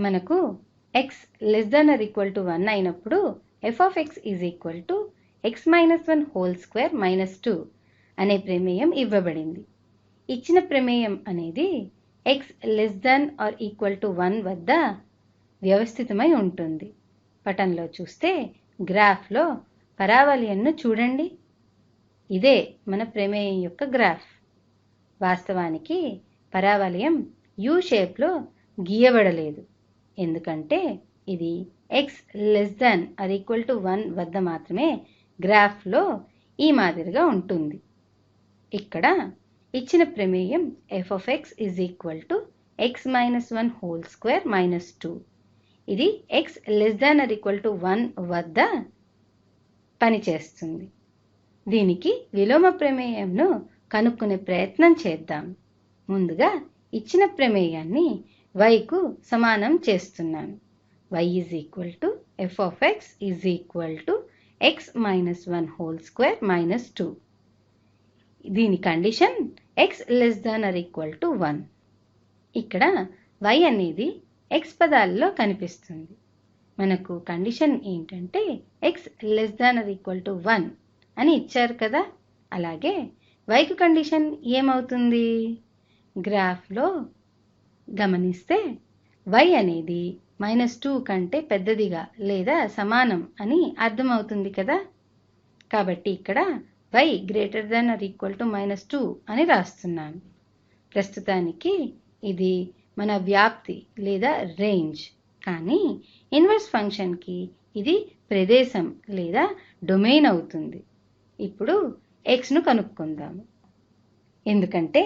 మనకు x less than or equal to 1 అయినప్పుడు f of x is equal to x minus 1 whole square minus 2 అనే ప్రమేయం ఇవ్వబడింది. ఇచ్చిన ప్రమేయం అనేది x less than or equal to 1 వద్ద వ్యవస్థితమై ఉంటుంది. పటంలో చూస్తే గ్రాఫ్లో పరావలయంను చూడండి. ఇదే మన ప్రమేయం యొక్క గ్రాఫ్. వాస్తవానికి పరావలయం యూ షేప్లో గీయబడలేదు, ఎందుకంటే ఇది x less than or equal to 1 వద్ద మాత్రమే గ్రాఫ్లో ఈ మాదిరిగా ఉంటుంది. ఇక్కడ ఇచ్చిన ప్రమేయం f of x is equal to x minus 1 whole square minus 2. ఇది x less than or equal to 1 వద్ద పనిచేస్తుంది. దీనికి విలోమ ప్రమేయంను కనుక్కునే ప్రయత్నం చేద్దాం. ముందుగా ఇచ్చిన ప్రమేయాన్ని yకు సమానం చేస్తున్నాను. y is equal to f of x is equal to x minus 1 whole square minus 2. దీని condition x less than or equal to 1. ఇక్కడ y అనేది x పదాలలో కనిపిస్తుంది. మనకు కండిషన్ ఏంటంటే x less than or equal to 1 అని ఇచ్చారు కదా. అలాగే yకు కండిషన్ ఏమవుతుంది? గ్రాఫ్లో గమనిస్తే y అనేది -2 కంటే పెద్దదిగా లేదా సమానం అని అర్థమవుతుంది కదా. కాబట్టి ఇక్కడ y greater than or equal to -2 అని రాస్తున్నాను. ప్రస్తుతానికి ఇది మన వ్యాప్తి లేదా రేంజ్, కానీ ఇన్వర్స్ ఫంక్షన్కి ఇది ప్రదేశం లేదా డొమైన్ అవుతుంది. ఇప్పుడు xను కనుక్కుందాము. ఎందుకంటే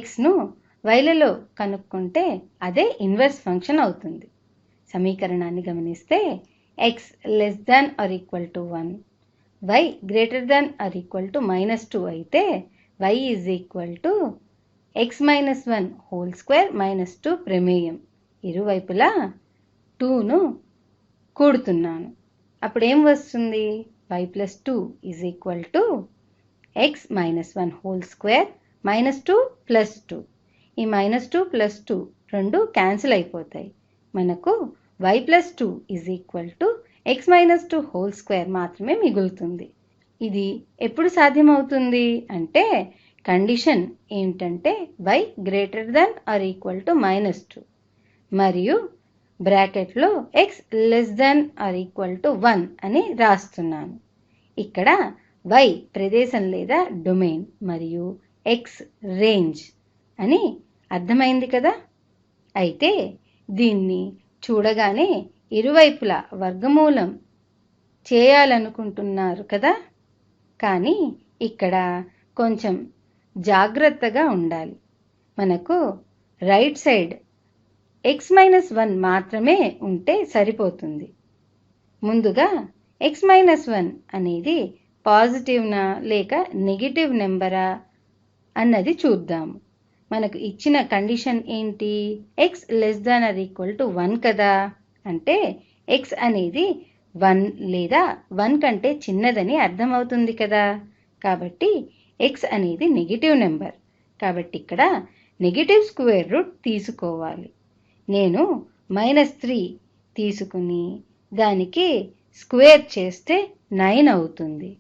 xను yలలో కనుక్కుంటే అదే ఇన్వర్స్ ఫంక్షన్ అవుతుంది. సమీకరణాన్ని గమనిస్తే x less than or equal to 1, y greater than or equal to -2 అయితే y is equal to x minus 1 whole square minus 2 ప్రమేయం. ఇరువైపులా 2ను కూడుతున్నాను. అప్పుడు ఏం వస్తుంది? y plus 2 is equal to x minus 1 whole square minus 2 plus 2. ఈ -2 plus 2 రెండు cancel అయిపోతాయి. మనకు y plus 2 is equal to x minus 2 whole square మాత్రమే మిగులుతుంది. ఇది ఎప్పుడు సాధ్యమవుతుంది అంటే కండిషన్ ఏమిటంటే y greater than or equal to -2 మరియు బ్రాకెట్లో x less than or equal to 1 అని రాస్తున్నాను. ఇక్కడ y ప్రదేశం లేదా డొమైన్ మరియు x రేంజ్ అని అర్థమైంది కదా. అయితే దీన్ని చూడగానే ఇరువైపులా వర్గమూలం చేయాలనుకుంటున్నారు కదా. కానీ ఇక్కడ కొంచెం జాగ్రత్తగా ఉండాలి. మనకు రైట్ సైడ్ x-1 మాత్రమే ఉంటే సరిపోతుంది. ముందుగా x-1 అనేది పాజిటివ్నా లేక నెగిటివ్ నెంబరా అన్నది చూద్దాము. మనకు ఇచ్చిన కండిషన్ ఏంటి? x less than or equal to 1 కదా. అంటే x అనేది 1 లేదా 1 కంటే చిన్నదని అర్థమవుతుంది కదా. కాబట్టి x అనేది నెగిటివ్ నెంబర్. కాబట్టి ఇక్కడ నెగిటివ్ స్క్వేర్ రూట్ తీసుకోవాలి. నేను -3 తీసుకుని దానికి స్క్వేర్ చేస్తే 9 అవుతుంది.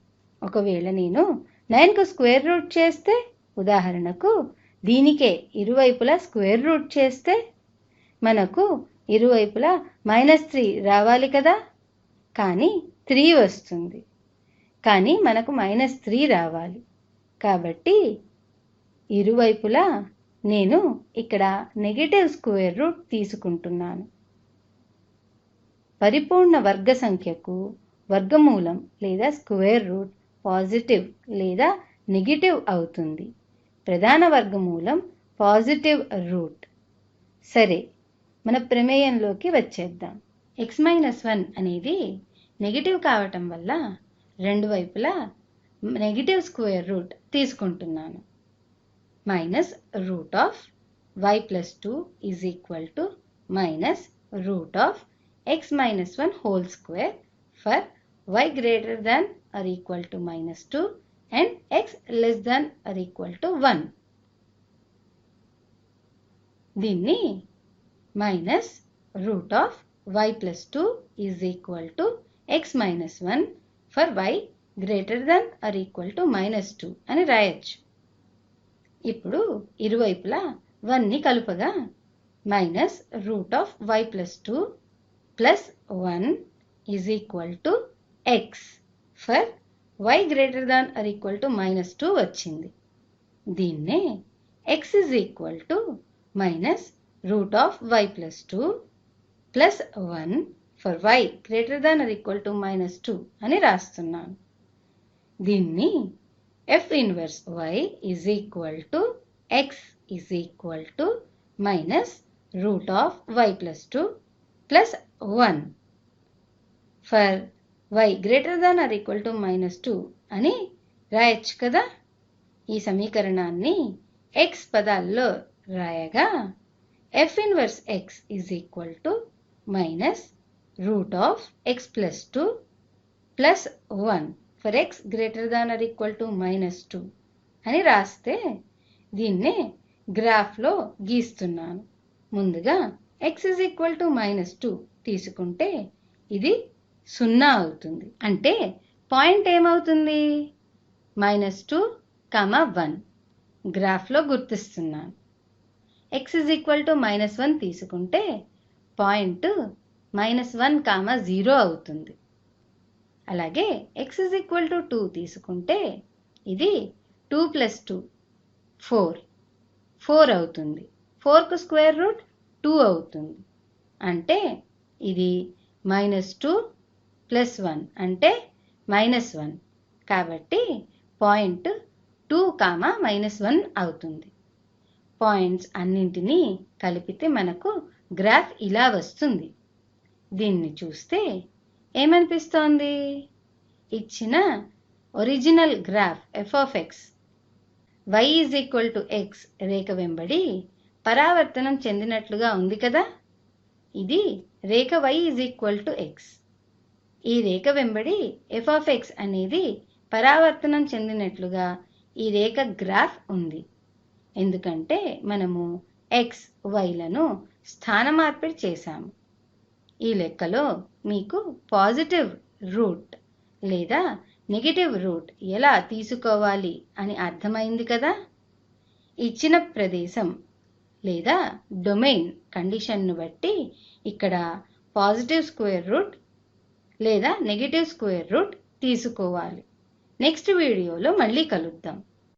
ఒకవేళ నేను 9కు స్క్వేర్ రూట్ చేస్తే, ఉదాహరణకు దీనికే ఇరువైపులా స్క్వేర్ రూట్ చేస్తే మనకు ఇరువైపులా -3 రావాలి కదా. కానీ 3 వస్తుంది. కానీ మనకు -3 రావాలి. కాబట్టి ఇరువైపులా నేను ఇక్కడ నెగటివ్ స్క్వేర్ రూట్ తీసుకుంటున్నాను. పరిపూర్ణ వర్గ సంఖ్యకు వర్గమూలం లేదా స్క్వేర్ రూట్ పాజిటివ్ లేదా నెగిటివ్ అవుతుంది. ప్రధాన వర్గమూలం పాజిటివ్ రూట్. సరే, మన ప్రమేయంలోకి వచ్చేద్దాం. x-1 అనేది నెగిటివ్ కావటం వల్ల రెండు వైపులా నెగిటివ్ స్క్వేర్ రూట్ తీసుకుంటున్నాను. -√y + 2 is equal to -√x-1 whole square for y greater than or equal to -2 and x less than or equal to 1. దీన్ని root of y plus 2 is equal to x minus 1 for y greater than or equal to -2 అని రాయొచ్చు. ఇప్పుడు ఇరువైపులా 1ని కలుపగా minus root of y plus 2 plus 1 is equal to x for y greater than or equal to -2 వచ్చింది. దీన్నే x is equal to minus root of y plus 2 plus 1 for y greater than or equal to -2 అని రాస్తున్నాను. దీన్ని f inverse y is equal to x is equal to minus root of y plus 2 plus 1 for y greater than or equal to -2 అని రాయొచ్చు కదా. ఈ సమీకరణాన్ని x పదాల్లో రాయగా f inverse x is equal to minus root of x plus 2 plus 1 for x greater than or equal to -2 అని రాస్తే దీన్నే గ్రాఫ్లో గీస్తున్నాను. ముందుగా x ఈజ్ ఈక్వల్ టు -2 తీసుకుంటే ఇది 0 అవుతుంది. అంటే పాయింట్ ఏమవుతుంది? -2, 1 గ్రాఫ్లో గుర్తిస్తున్నాను. x ఈజ్ ఈక్వల్ టు -1 తీసుకుంటే పాయింట్ -1, 0 అవుతుంది. అలాగే x ఈజ్ ఈక్వల్ టు 2 తీసుకుంటే ఇది 2 ప్లస్ 2 4 అవుతుంది. 4కు స్క్వేర్ రూట్ 2 అవుతుంది. అంటే ఇది -2 ప్లస్ 1 అంటే -1. కాబట్టి పాయింట్ 2, -1 అవుతుంది. పాయింట్స్ అన్నింటినీ కలిపితే మనకు గ్రాఫ్ ఇలా వస్తుంది. దీన్ని చూస్తే ఏమనిపిస్తోంది? ఇచ్చిన original graph f of x y is equal to x రేఖ వెంబడి పరావర్తనం చెందినట్లుగా ఉంది కదా. ఇది రేఖ y is equal to x. ఈ రేఖ వెంబడి f ఆఫ్ x అనేది పరావర్తనం చెందినట్లుగా ఈ రేఖ గ్రాఫ్ ఉంది. ఎందుకంటే మనము x, yలను స్థాన మార్పిడి చేశాము. ఈ లెక్కలో మీకు పాజిటివ్ రూట్ లేదా నెగటివ్ రూట్ ఎలా తీసుకోవాలి అని అర్థమైంది కదా. ఇచ్చిన ప్రదేశం లేదా డొమైన్ కండిషన్ను బట్టి ఇక్కడ పాజిటివ్ స్క్వేర్ రూట్ లేదా నెగటివ్ స్క్వేర్ రూట్ తీసుకోవాలి. నెక్స్ట్ వీడియోలో మళ్ళీ కలుద్దాం.